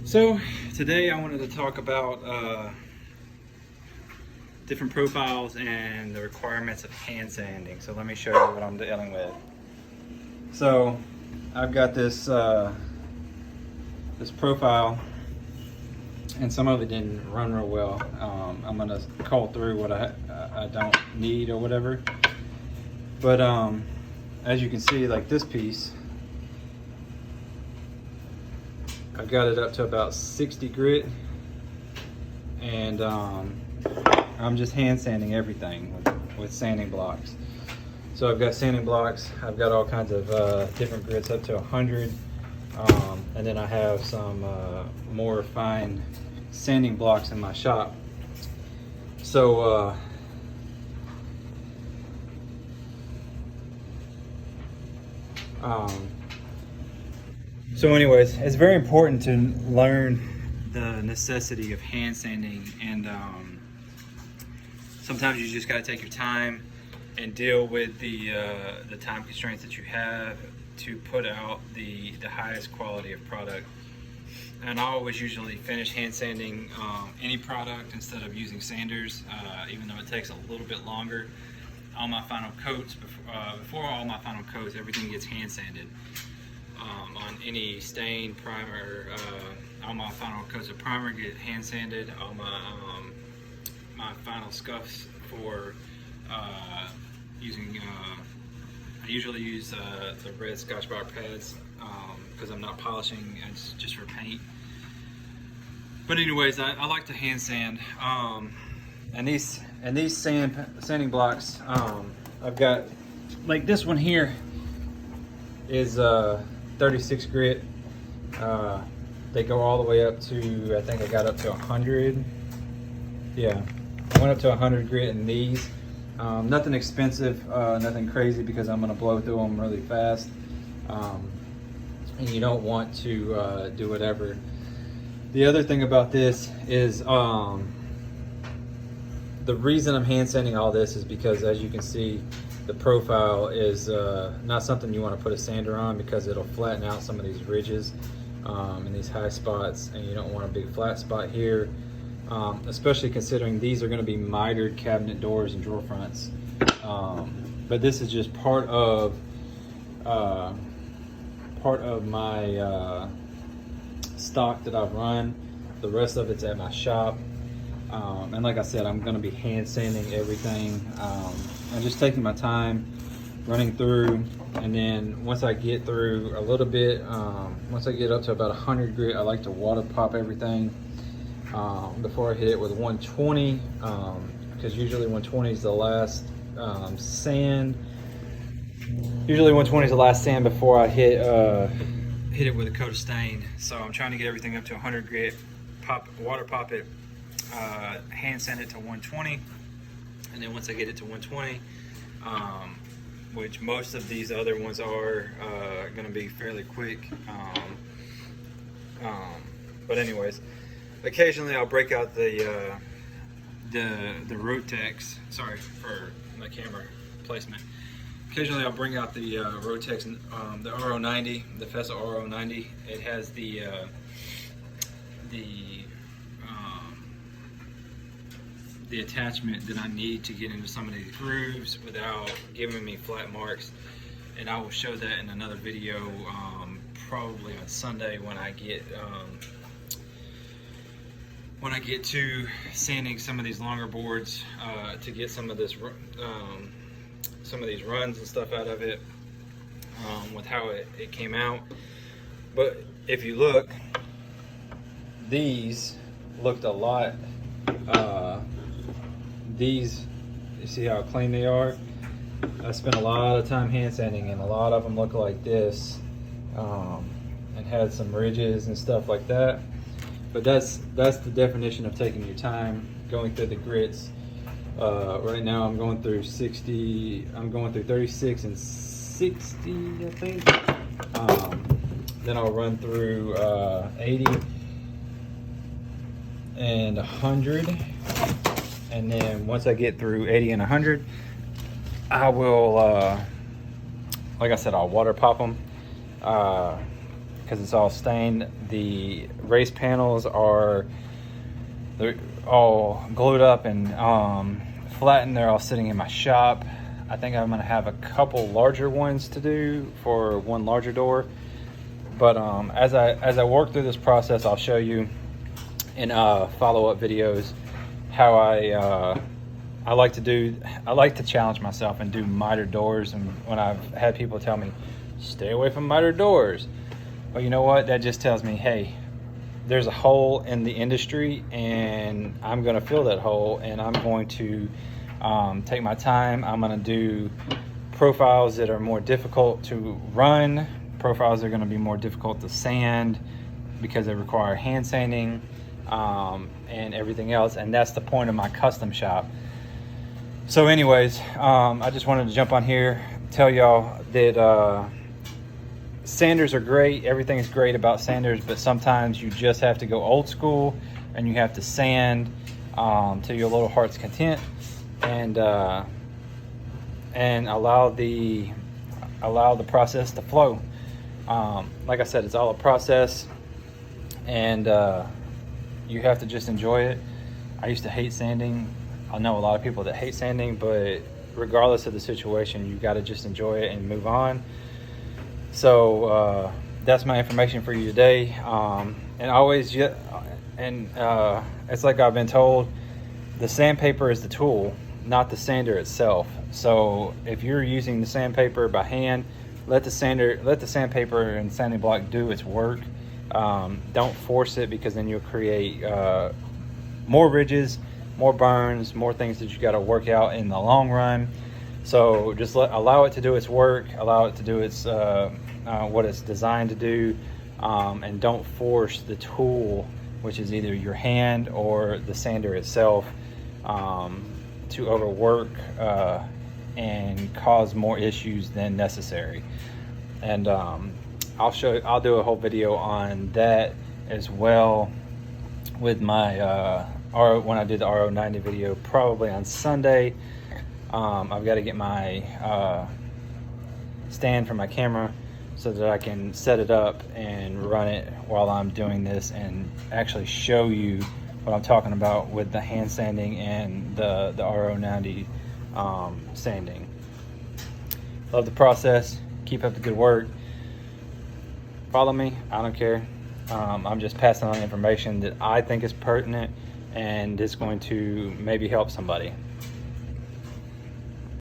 So today I wanted to talk about different profiles and the requirements of hand sanding. So let me show you what I'm dealing with. So I've got this this profile, and some of it didn't run real well. I'm gonna call through what I don't need or whatever. But as you can see, like this piece, I've got it up to about 60 grit, and I'm just hand sanding everything with sanding blocks. So I've got sanding blocks, I've got all kinds of different grits up to 100, and then I have some more fine sanding blocks in my shop. So anyways, it's very important to learn the necessity of hand sanding, and sometimes you just got to take your time and deal with the time constraints that you have to put out the highest quality of product. And I always usually finish hand sanding any product instead of using sanders, even though it takes a little bit longer. All my final coats, before all my final coats, everything gets hand sanded. On any stain, primer, all my final coats of primer get hand sanded. All my my final scuffs for using, I usually use the red Scotchbrite pads because I'm not polishing, it's just for paint. But anyways, I like to hand sand, and these sanding blocks, I've got, like this one here is 36 grit. They go all the way up to, I think I got up to 100. Yeah, I went up to 100 grit in these. Nothing expensive, nothing crazy, because I'm gonna blow through them really fast. And you don't want to do whatever. The other thing about this is the reason I'm hand sanding all this is because, as you can see, the profile is not something you want to put a sander on, because it'll flatten out some of these ridges and these high spots, and you don't want a big flat spot here, especially considering these are going to be mitered cabinet doors and drawer fronts. But this is just part of my stock that I've run. The rest of it's at my shop. And like I said, I'm going to be hand sanding everything, and just taking my time running through. And then once I get through a little bit, once I get up to about 100 grit, I like to water pop everything before I hit it with 120, because usually 120 is the last sand. Usually 120 is the last sand before I hit it with a coat of stain. So I'm trying to get everything up to 100 grit, water pop it, hand sand it to 120, and then once I get it to 120, which most of these other ones are going to be fairly quick, but anyways, occasionally I'll break out the Rotex. Sorry for my camera placement. Occasionally I'll bring out the Rotex, the RO90, the Fessa RO90. It has the attachment that I need to get into some of these grooves without giving me flat marks, and I will show that in another video, probably on Sunday, when I get to sanding some of these longer boards to get some of this some of these runs and stuff out of it, with how it came out. But if you look, these looked a lot, these, you see how clean they are? I spent a lot of time hand sanding, and a lot of them look like this, and had some ridges and stuff like that. But that's the definition of taking your time, going through the grits. Right now I'm going through 60, I'm going through 36 and 60, I think. Then I'll run through 80 and 100. And then once I get through 80 and 100, I will, like I said, I'll water pop them. because it's all stained. The race panels they're all glued up and flattened. They're all sitting in my shop. I think I'm gonna have a couple larger ones to do for one larger door. But as I work through this process, I'll show you in follow-up videos how I like to challenge myself and do miter doors. And when I've had people tell me, stay away from miter doors, well, you know what? That just tells me, hey, there's a hole in the industry, and I'm going to fill that hole, and I'm going to take my time. I'm going to do profiles that are more difficult to run, profiles that are going to be more difficult to sand because they require hand sanding and everything else. And that's the point of my custom shop. So anyways, I just wanted to jump on here, tell y'all that sanders are great. Everything's great about sanders, but sometimes you just have to go old school and you have to sand to your little heart's content, and allow the process to flow. Like I said, it's all a process, and you have to just enjoy it. I used to hate sanding. I know a lot of people that hate sanding, but regardless of the situation, you got to just enjoy it and move on. So that's my information for you today. And always, it's like I've been told, the sandpaper is the tool, not the sander itself. So if you're using the sandpaper by hand, let the sandpaper and sanding block do its work. Don't force it, because then you'll create more ridges, more burns, more things that you got to work out in the long run. So just allow it to do its work, allow it to do its what it's designed to do, and don't force the tool, which is either your hand or the sander itself, to overwork and cause more issues than necessary. And I'll do a whole video on that as well with my when I did the RO90 video, probably on Sunday. I've got to get my stand for my camera so that I can set it up and run it while I'm doing this, and actually show you what I'm talking about with the hand sanding and the RO90 sanding. Love the process. Keep up the good work. Follow me. I don't care. I'm just passing on information that I think is pertinent and is going to maybe help somebody.